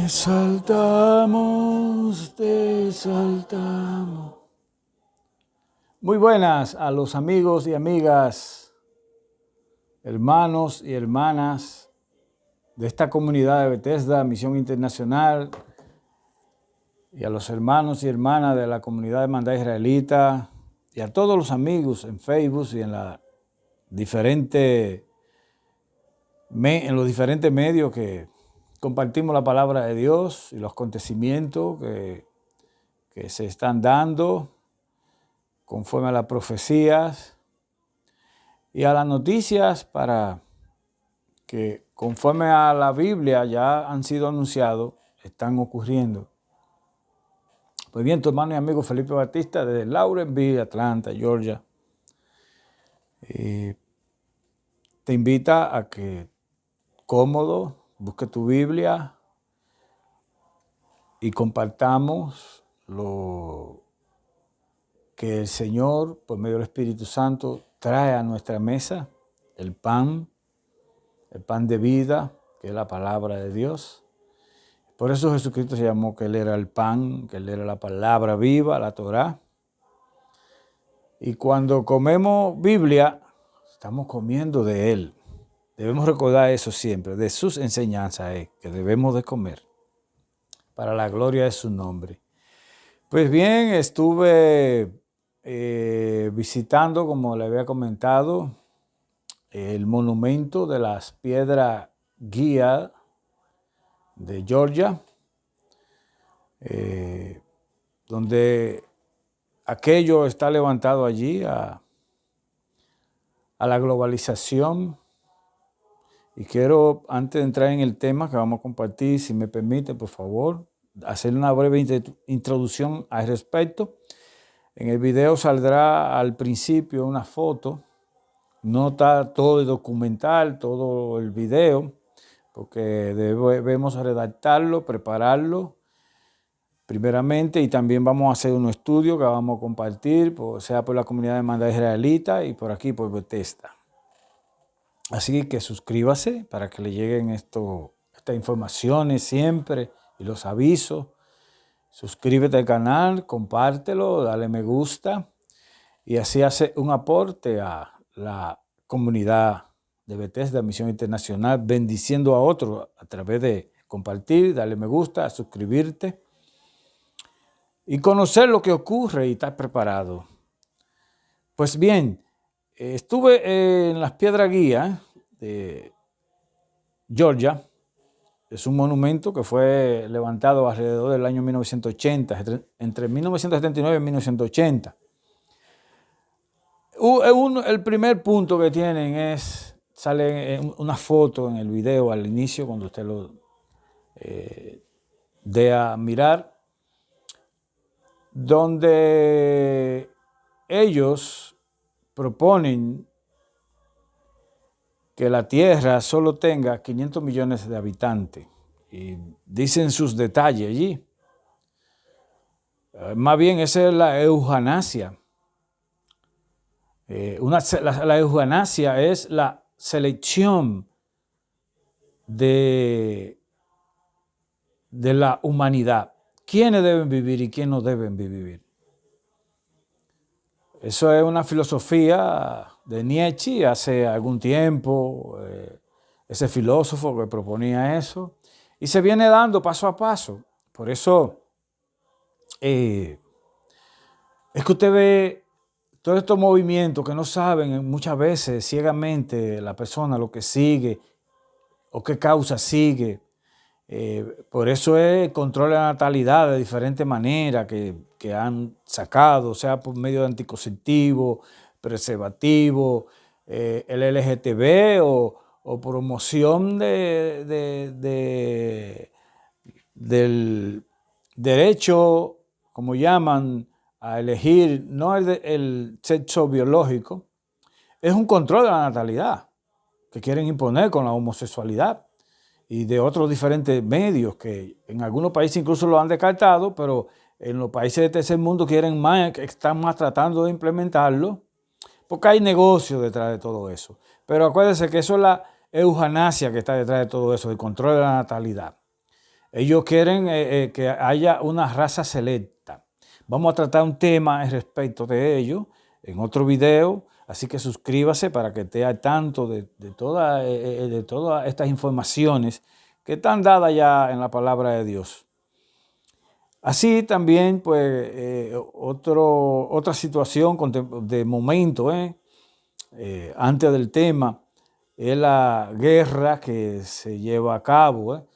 Exaltamos, te exaltamos. Muy buenas a los amigos y amigas, hermanos y hermanas de esta comunidad de Bethesda, Misión Internacional, y a los hermanos y hermanas de la comunidad de Hermandad Israelita, y a todos los amigos en Facebook y en los diferentes medios que compartimos la palabra de Dios y los acontecimientos que se están dando conforme a las profecías y a las noticias para que conforme a la Biblia ya han sido anunciados, están ocurriendo. Pues bien, tu hermano y amigo Felipe Batista desde Lawrenceville, Atlanta, Georgia, te invita a que cómodo busque tu Biblia y compartamos lo que el Señor, por medio del Espíritu Santo, trae a nuestra mesa, el pan de vida, que es la palabra de Dios. Por eso Jesucristo se llamó que Él era el pan, que Él era la palabra viva, la Torá. Y cuando comemos Biblia, estamos comiendo de Él. Debemos recordar eso siempre, de sus enseñanzas que debemos de comer para la gloria de su nombre. Pues bien, estuve visitando, como le había comentado, el monumento de las piedras guía de Georgia, donde aquello está levantado allí a la globalización. Y quiero, antes de entrar en el tema que vamos a compartir, si me permite, por favor, hacer una breve introducción al respecto. En el video saldrá al principio una foto. No está todo el documental, todo el video, porque debemos redactarlo, prepararlo primeramente, y también vamos a hacer un estudio que vamos a compartir, sea por la comunidad de Hermandad Israelita y por aquí por Bethesda. Así que suscríbase para que le lleguen estas informaciones siempre y los avisos. Suscríbete al canal, compártelo, dale me gusta y así hace un aporte a la comunidad de Bethesda, Misión Internacional, bendiciendo a otros a través de compartir, darle me gusta, suscribirte y conocer lo que ocurre y estar preparado. Pues bien, estuve en las Piedras Guía de Georgia. Es un monumento que fue levantado alrededor del año 1980, entre 1979 y 1980. El primer punto que tienen sale una foto en el video al inicio, cuando usted lo dé a mirar, donde ellos proponen que la Tierra solo tenga 500 millones de habitantes. Y dicen sus detalles allí. Más bien, esa es la euganasia. La euganasia es la selección de la humanidad. ¿Quiénes deben vivir y quiénes no deben vivir? Eso es una filosofía de Nietzsche hace algún tiempo, ese filósofo que proponía eso, y se viene dando paso a paso. Por eso es que usted ve todos estos movimientos que no saben muchas veces ciegamente la persona lo que sigue o qué causa sigue. Por eso es control de la natalidad de diferentes maneras que han sacado, sea por medio de anticonceptivo, preservativo, el LGTB o promoción del derecho, como llaman, a elegir, no el sexo biológico. Es un control de la natalidad que quieren imponer con la homosexualidad y de otros diferentes medios que en algunos países incluso lo han descartado, pero en los países de tercer mundo están más tratando de implementarlo, porque hay negocios detrás de todo eso. Pero acuérdense que eso euganasia que está detrás de todo eso, el control de la natalidad. Ellos quieren que haya una raza selecta. Vamos a tratar un tema respecto de ello en otro video, así que suscríbase para que esté al tanto de todas estas informaciones que están dadas ya en la palabra de Dios. Así también, pues, otra situación de momento, antes del tema, es la guerra que se lleva a cabo.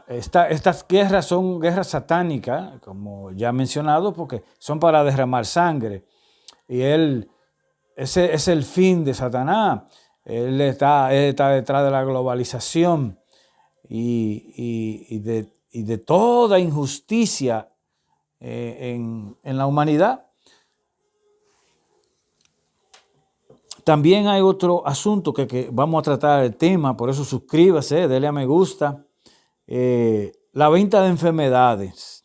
Estas guerras son guerras satánicas, como ya he mencionado, porque son para derramar sangre. Y ese es el fin de Satanás. Él está detrás de la globalización y de toda injusticia en la humanidad. También hay otro asunto que vamos a tratar el tema, por eso suscríbase, dele a me gusta. La venta de enfermedades,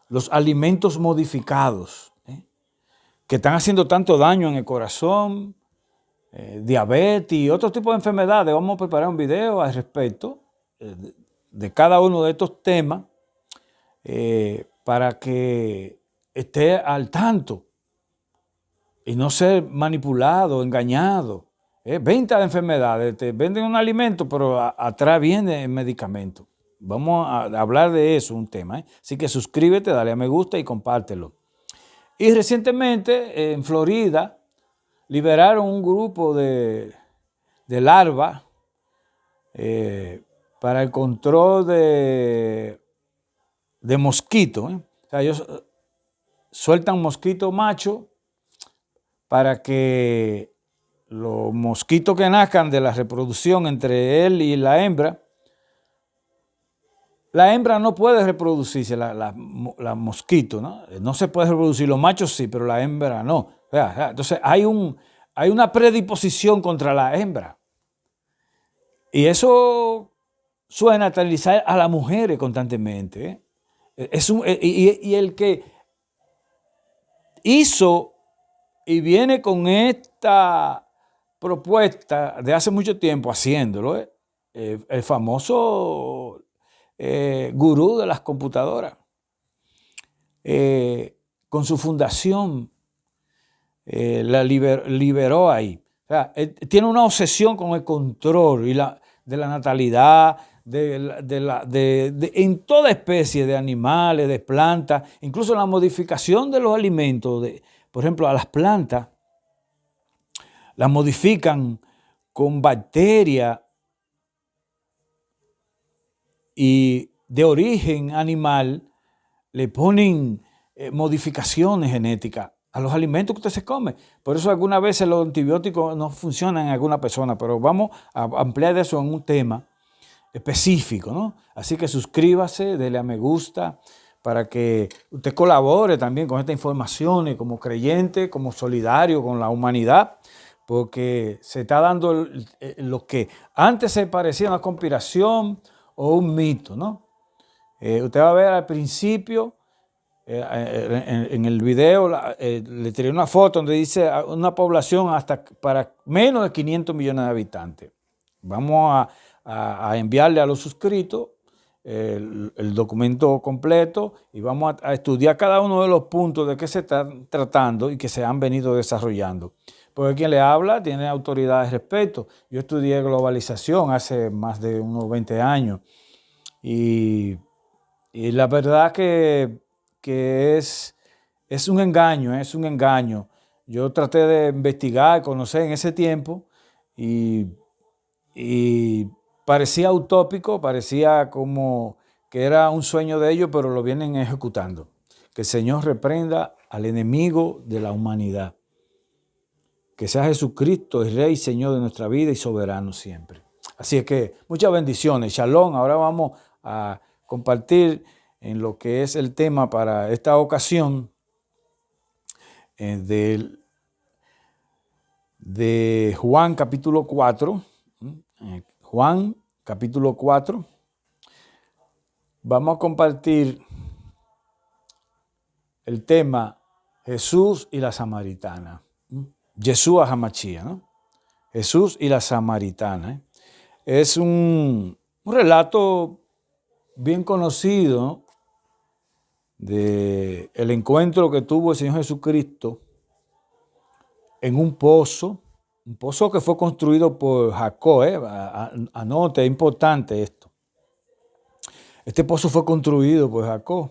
los alimentos modificados, que están haciendo tanto daño en el corazón, diabetes y otro tipo de enfermedades. Vamos a preparar un video al respecto de cada uno de estos temas para que esté al tanto y no ser manipulado, engañado. Venta de enfermedades, te venden un alimento, pero atrás viene el medicamento. Vamos a hablar de eso, un tema. Así que suscríbete, dale a me gusta y compártelo. Y recientemente en Florida liberaron un grupo de larvas para el control de mosquitos. O sea, ellos sueltan mosquitos machos para que los mosquitos que nazcan de la reproducción entre él y la hembra no puede reproducirse, la mosquito, ¿no? No se puede reproducir, los machos sí, pero la hembra no. Entonces hay una predisposición contra la hembra. Y eso suena a esterilizar a las mujeres constantemente. Y el que hizo y viene con esta propuesta de hace mucho tiempo haciéndolo, el famoso gurú de las computadoras, con su fundación, la liberó ahí. O sea, él tiene una obsesión con el control de la natalidad, en toda especie de animales, de plantas, incluso la modificación de los alimentos. Por ejemplo, a las plantas las modifican con bacterias y de origen animal, le ponen modificaciones genéticas a los alimentos que usted se come. Por eso algunas veces los antibióticos no funcionan en alguna persona, pero vamos a ampliar eso en un tema específico, ¿no? Así que suscríbase, dele a me gusta, para que usted colabore también con estas informaciones como creyente, como solidario con la humanidad, porque se está dando lo que antes se parecía una conspiración o un mito, ¿no? Usted va a ver al principio, en el video, le tiré una foto donde dice una población hasta para menos de 500 millones de habitantes. Vamos a enviarle a los suscritos el documento completo y vamos a estudiar cada uno de los puntos de qué se están tratando y que se han venido desarrollando. Porque quien le habla tiene autoridad al respecto. Yo estudié globalización hace más de unos 20 años y la verdad que es un engaño, es un engaño. Yo traté de investigar, conocer en ese tiempo y parecía utópico, parecía como que era un sueño de ellos, pero lo vienen ejecutando. Que el Señor reprenda al enemigo de la humanidad. Que sea Jesucristo el Rey, Señor de nuestra vida y soberano siempre. Así es que muchas bendiciones. Shalom. Ahora vamos a compartir en lo que es el tema para esta ocasión de Juan capítulo 4. Juan capítulo 4. Vamos a compartir el tema Jesús y la samaritana. Yeshua Hamashia, ¿no? Jesús y la samaritana. Es un relato bien conocido del encuentro que tuvo el Señor Jesucristo en un pozo que fue construido por Jacob. Anote, es importante esto. Este pozo fue construido por Jacob,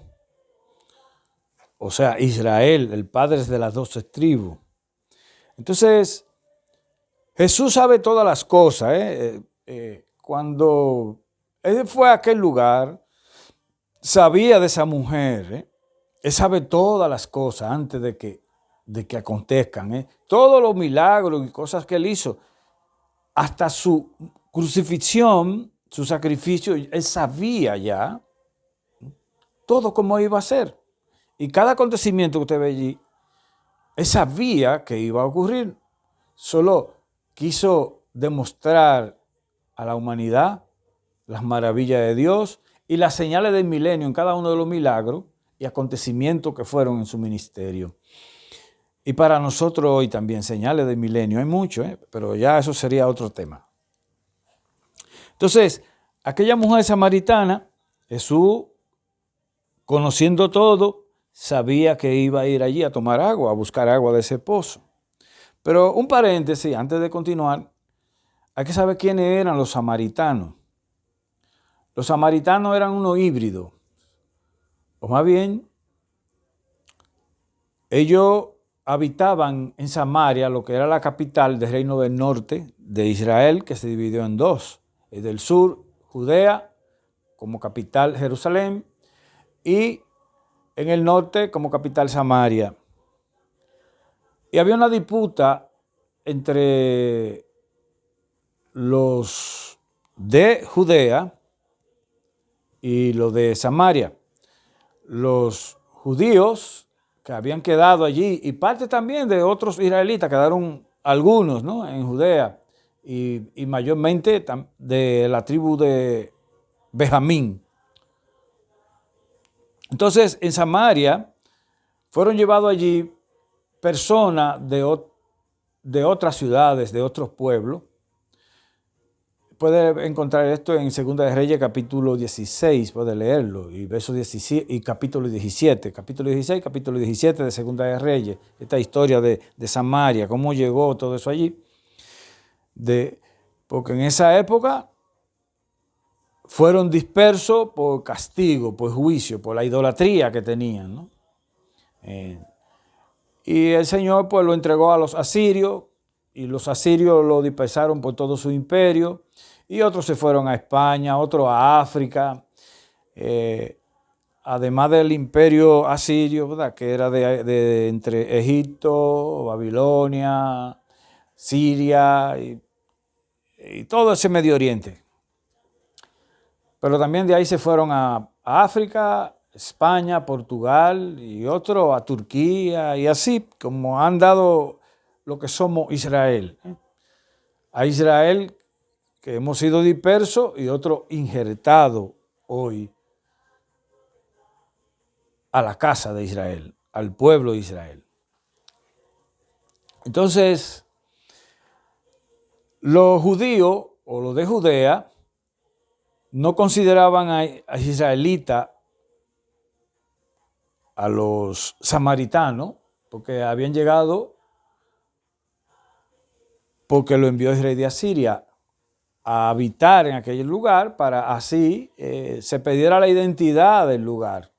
o sea, Israel, el padre de las 12 tribus. Entonces, Jesús sabe todas las cosas. Cuando él fue a aquel lugar, sabía de esa mujer. Él sabe todas las cosas antes de que acontezcan. Todos los milagros y cosas que él hizo, hasta su crucifixión, su sacrificio, él sabía ya todo cómo iba a ser. Y cada acontecimiento que usted ve allí, él sabía que iba a ocurrir. Solo quiso demostrar a la humanidad las maravillas de Dios y las señales del milenio en cada uno de los milagros y acontecimientos que fueron en su ministerio. Y para nosotros hoy también señales del milenio, hay mucho, pero ya eso sería otro tema. Entonces, aquella mujer samaritana, Jesús, conociendo todo, sabía que iba a ir allí a tomar agua, a buscar agua de ese pozo. Pero un paréntesis, antes de continuar, hay que saber quiénes eran los samaritanos. Los samaritanos eran unos híbridos, o más bien, ellos habitaban en Samaria, lo que era la capital del reino del norte de Israel, que se dividió en dos. Del sur, Judea, como capital Jerusalén, y en el norte como capital Samaria. Y había una disputa entre los de Judea y los de Samaria. Los judíos que habían quedado allí, y parte también de otros israelitas, quedaron algunos, ¿no?, en Judea, y mayormente de la tribu de Benjamín. Entonces, en Samaria fueron llevados allí personas de otras ciudades, de otros pueblos. Puede encontrar esto en Segunda de Reyes, capítulo 16, puede leerlo, y verso 17, y capítulo 17. Capítulo 16, capítulo 17 de Segunda de Reyes, esta historia de Samaria, cómo llegó todo eso allí. Porque en esa época fueron dispersos por castigo, por juicio, por la idolatría que tenían, ¿no? Y el Señor pues lo entregó a los asirios, y los asirios lo dispersaron por todo su imperio, y otros se fueron a España, otros a África, además del imperio asirio, ¿verdad?, que era de entre Egipto, Babilonia, Siria y todo ese Medio Oriente. Pero también de ahí se fueron a África, España, Portugal y otros a Turquía, y así como han dado lo que somos Israel. A Israel que hemos sido dispersos y otros injertados hoy a la casa de Israel, al pueblo de Israel. Entonces, los judíos o los de Judea no consideraban a israelitas a los samaritanos, porque habían llegado porque lo envió Israel de Asiria a habitar en aquel lugar para así se perdiera la identidad del lugar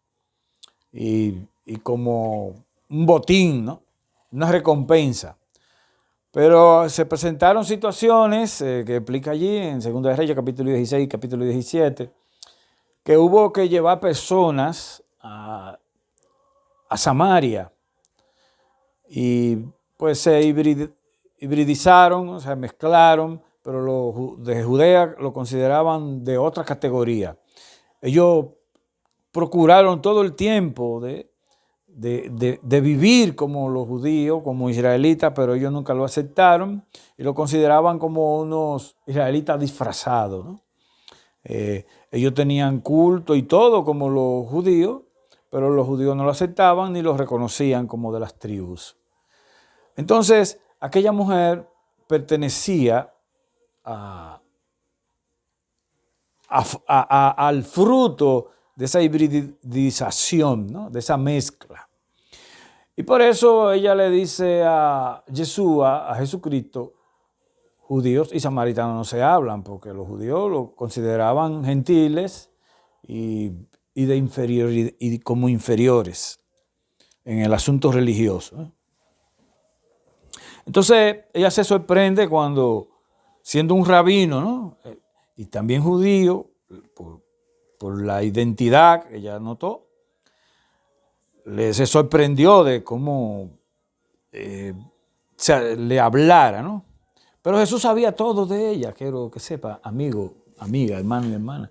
y como un botín, ¿no?, una recompensa. Pero se presentaron situaciones que explica allí en 2 de Reyes, capítulo 16, capítulo 17, que hubo que llevar personas a Samaria y pues se hibridizaron, o sea, mezclaron, pero los de Judea lo consideraban de otra categoría. Ellos procuraron todo el tiempo de vivir como los judíos, como israelitas, pero ellos nunca lo aceptaron y lo consideraban como unos israelitas disfrazados, ¿no? Ellos tenían culto y todo como los judíos, pero los judíos no lo aceptaban ni los reconocían como de las tribus. Entonces, aquella mujer pertenecía al fruto de esa hibridización, ¿no? De esa mezcla. Y por eso ella le dice a Yeshua, a Jesucristo, judíos y samaritanos no se hablan, porque los judíos lo consideraban gentiles y como inferiores en el asunto religioso. Entonces ella se sorprende cuando, siendo un rabino, ¿no? Y también judío, por la identidad que ella notó, se sorprendió de cómo le hablara, ¿no? Pero Jesús sabía todo de ella, quiero que sepa, amigo, amiga, hermano y hermana.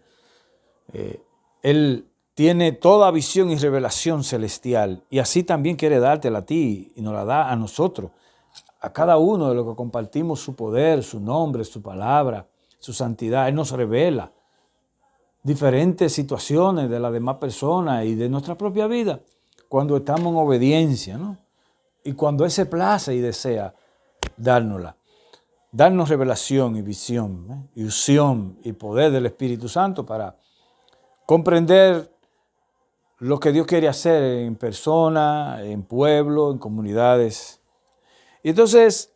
Él tiene toda visión y revelación celestial, y así también quiere dártela a ti y nos la da a nosotros, a cada uno de los que compartimos su poder, su nombre, su palabra, su santidad. Él nos revela diferentes situaciones de las demás personas y de nuestra propia vida cuando estamos en obediencia, ¿no? Y cuando Él se place y desea dárnosla. Darnos revelación y visión, y unción y poder del Espíritu Santo para comprender lo que Dios quiere hacer en persona, en pueblo, en comunidades. Y entonces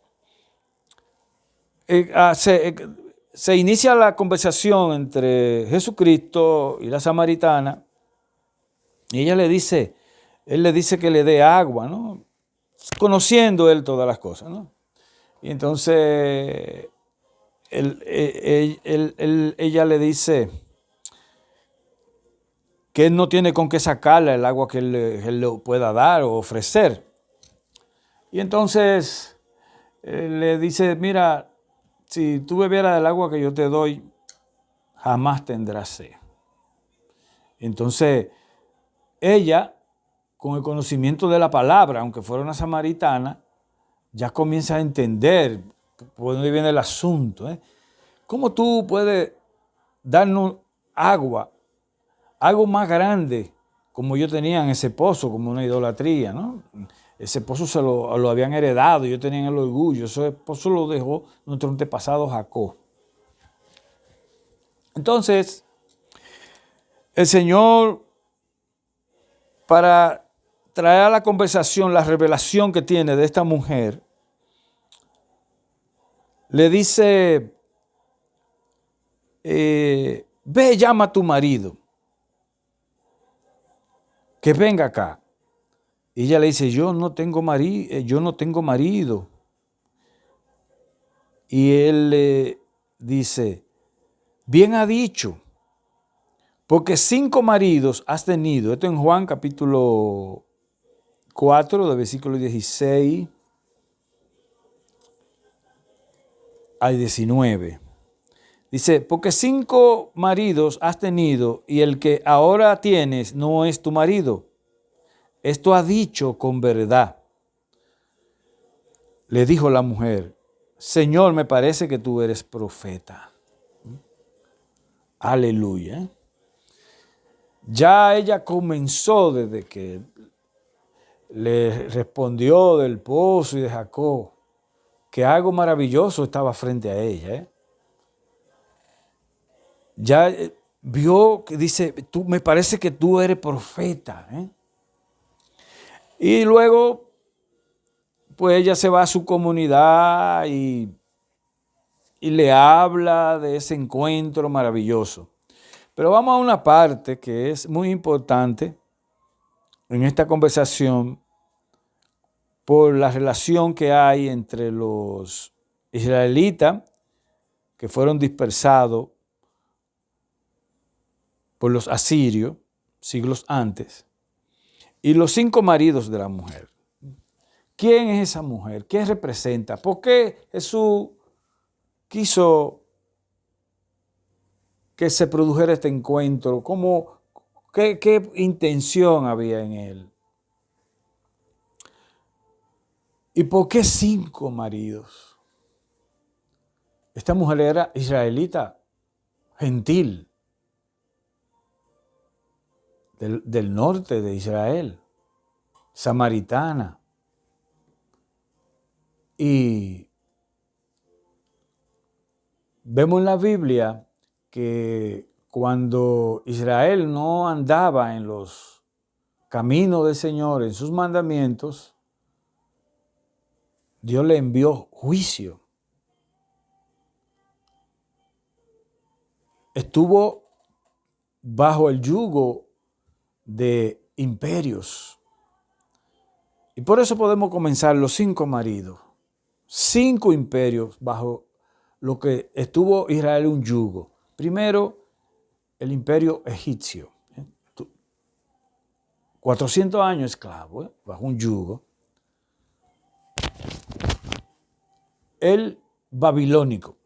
se inicia la conversación entre Jesucristo y la samaritana, y él le dice que le dé agua, ¿no? Conociendo él todas las cosas, ¿no? Y entonces ella le dice que él no tiene con qué sacarle el agua que él le pueda dar o ofrecer. Y entonces le dice, mira, si tú bebieras del agua que yo te doy, jamás tendrás sed. Entonces ella, con el conocimiento de la palabra, aunque fuera una samaritana, ya comienza a entender por dónde viene el asunto. ¿Cómo tú puedes darnos agua, algo más grande, como yo tenía en ese pozo, como una idolatría, ¿no? Ese pozo lo habían heredado, yo tenía el orgullo, ese pozo lo dejó nuestro antepasado Jacob. Entonces, el Señor, para traer a la conversación la revelación que tiene de esta mujer, le dice, ve, llama a tu marido, que venga acá. Y ella le dice, yo no tengo marido. Y él le dice, bien ha dicho, porque 5 maridos has tenido. Esto en Juan capítulo 4, de versículo 16 al 19. Dice, porque 5 maridos has tenido y el que ahora tienes no es tu marido. Esto ha dicho con verdad. Le dijo la mujer, Señor, me parece que tú eres profeta. Aleluya. Ya ella comenzó desde que le respondió del pozo y de Jacob, que algo maravilloso estaba frente a ella. Ya vio que dice, me parece que tú eres profeta. Y luego, pues ella se va a su comunidad y le habla de ese encuentro maravilloso. Pero vamos a una parte que es muy importante en esta conversación por la relación que hay entre los israelitas que fueron dispersados por los asirios siglos antes y los 5 maridos de la mujer. ¿Quién es esa mujer? ¿Qué representa? ¿Por qué Jesús quiso que se produjera este encuentro? ¿Qué intención había en él? ¿Y por qué 5 maridos? Esta mujer era israelita, gentil, del norte de Israel, samaritana. Y Vemos en la Biblia que cuando Israel no andaba en los caminos del Señor, en sus mandamientos, Dios le envió juicio. Estuvo bajo el yugo de imperios. Y por eso podemos comenzar los 5 maridos, 5 imperios bajo lo que estuvo Israel un yugo. Primero, el imperio egipcio. 400 años esclavo, bajo un yugo. El babilónico,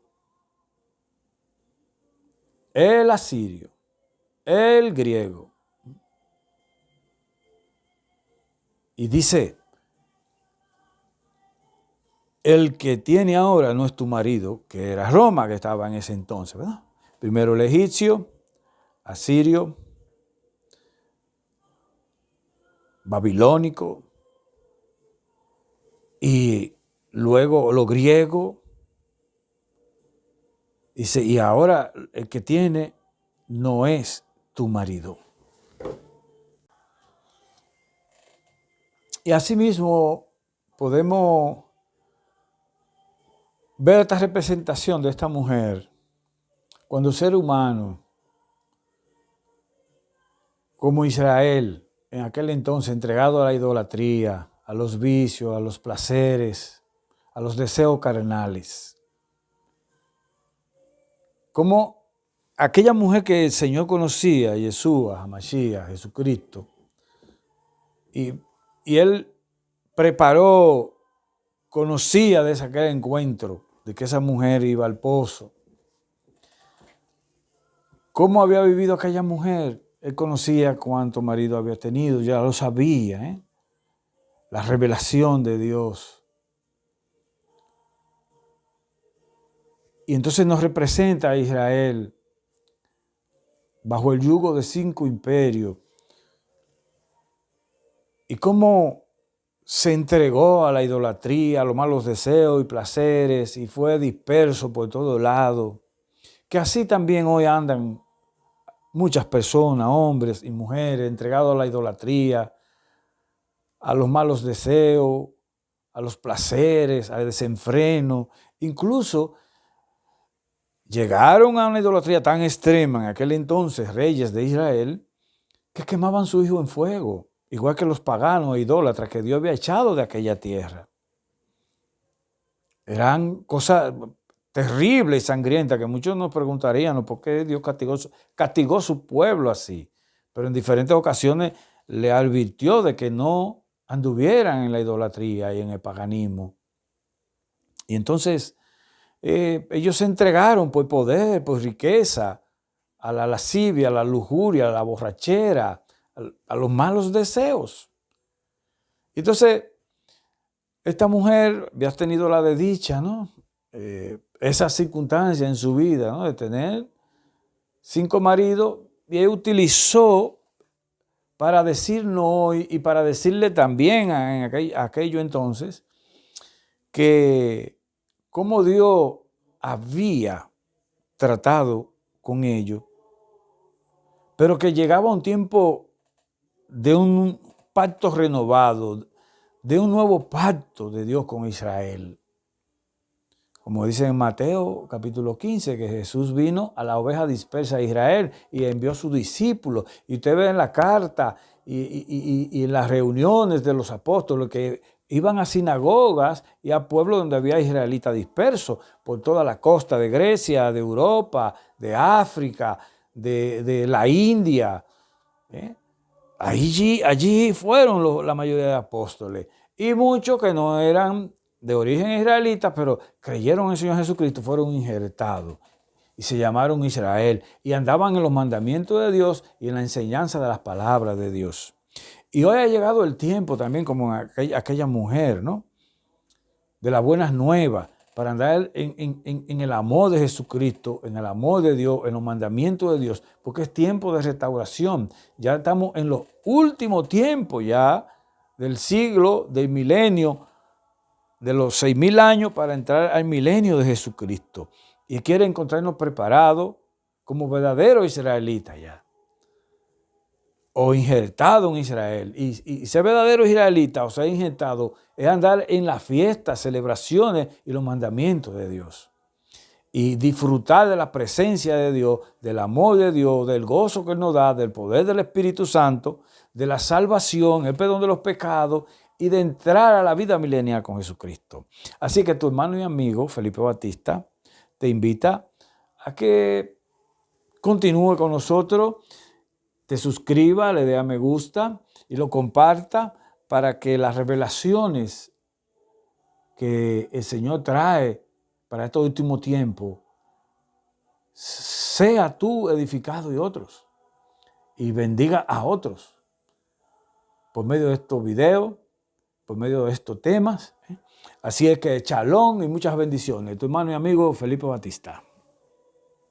el asirio, el griego. Y dice, el que tiene ahora no es tu marido, que era Roma, que estaba en ese entonces, ¿verdad? Primero el egipcio, asirio, babilónico, y luego lo griego. Dice, y ahora el que tiene no es tu marido. Y asimismo podemos ver esta representación de esta mujer cuando el ser humano, como Israel, en aquel entonces entregado a la idolatría, a los vicios, a los placeres, a los deseos carnales, como aquella mujer que el Señor conocía, Yeshua, Mashiach, Jesucristo, y él preparó, conocía de aquel encuentro, de que esa mujer iba al pozo. ¿Cómo había vivido aquella mujer? Él conocía cuánto marido había tenido, ya lo sabía, la revelación de Dios. Y entonces nos representa a Israel bajo el yugo de 5 imperios. Y cómo se entregó a la idolatría, a los malos deseos y placeres, y fue disperso por todo lado. Que así también hoy andan muchas personas, hombres y mujeres, entregados a la idolatría, a los malos deseos, a los placeres, al desenfreno. Incluso llegaron a una idolatría tan extrema en aquel entonces, reyes de Israel, que quemaban su hijo en fuego, igual que los paganos e idólatras que Dios había echado de aquella tierra. Eran cosas terribles y sangrientas que muchos nos preguntarían por qué Dios castigó su pueblo así. Pero en diferentes ocasiones le advirtió de que no anduvieran en la idolatría y en el paganismo. Y entonces ellos se entregaron por poder, por riqueza, a la lascivia, a la lujuria, a la borrachera, a los malos deseos. Entonces, esta mujer había tenido la desdicha, ¿no? Esa circunstancia en su vida, ¿no? De tener 5 maridos, y él utilizó para decirnos hoy y para decirle también en aquello entonces que cómo Dios había tratado con ellos, pero que llegaba un tiempo de un pacto renovado, de un nuevo pacto de Dios con Israel. Como dice en Mateo capítulo 15, que Jesús vino a la oveja dispersa de Israel y envió a sus discípulos. Y usted ve en la carta y en las reuniones de los apóstoles que iban a sinagogas y a pueblos donde había israelitas dispersos por toda la costa de Grecia, de Europa, de África, de la India. Allí fueron la mayoría de apóstoles. Y muchos que no eran de origen israelita, pero creyeron en el Señor Jesucristo, fueron injertados y se llamaron Israel y andaban en los mandamientos de Dios y en la enseñanza de las palabras de Dios. Y hoy ha llegado el tiempo también, como aquella mujer, ¿no? De las buenas nuevas, para andar en el amor de Jesucristo, en el amor de Dios, en los mandamientos de Dios, porque es tiempo de restauración. Ya estamos en los últimos tiempos ya del siglo, del milenio, de los 6.000 años para entrar al milenio de Jesucristo. y quiere encontrarnos preparados como verdaderos israelitas ya, o injertados en Israel. Y ser verdadero israelita o ser injertado es andar en las fiestas, celebraciones y los mandamientos de Dios. Y disfrutar de la presencia de Dios, del amor de Dios, del gozo que Él nos da, del poder del Espíritu Santo, de la salvación, el perdón de los pecados y de entrar a la vida milenial con Jesucristo. Así que tu hermano y amigo Felipe Batista te invita a que continúe con nosotros, te suscriba, le dé a me gusta y lo comparta para que las revelaciones que el Señor trae para este último tiempo sea tú edificado y otros, y bendiga a otros por medio de estos videos, por medio de estos temas. Así es que shalom y muchas bendiciones. Tu hermano y amigo Felipe Batista.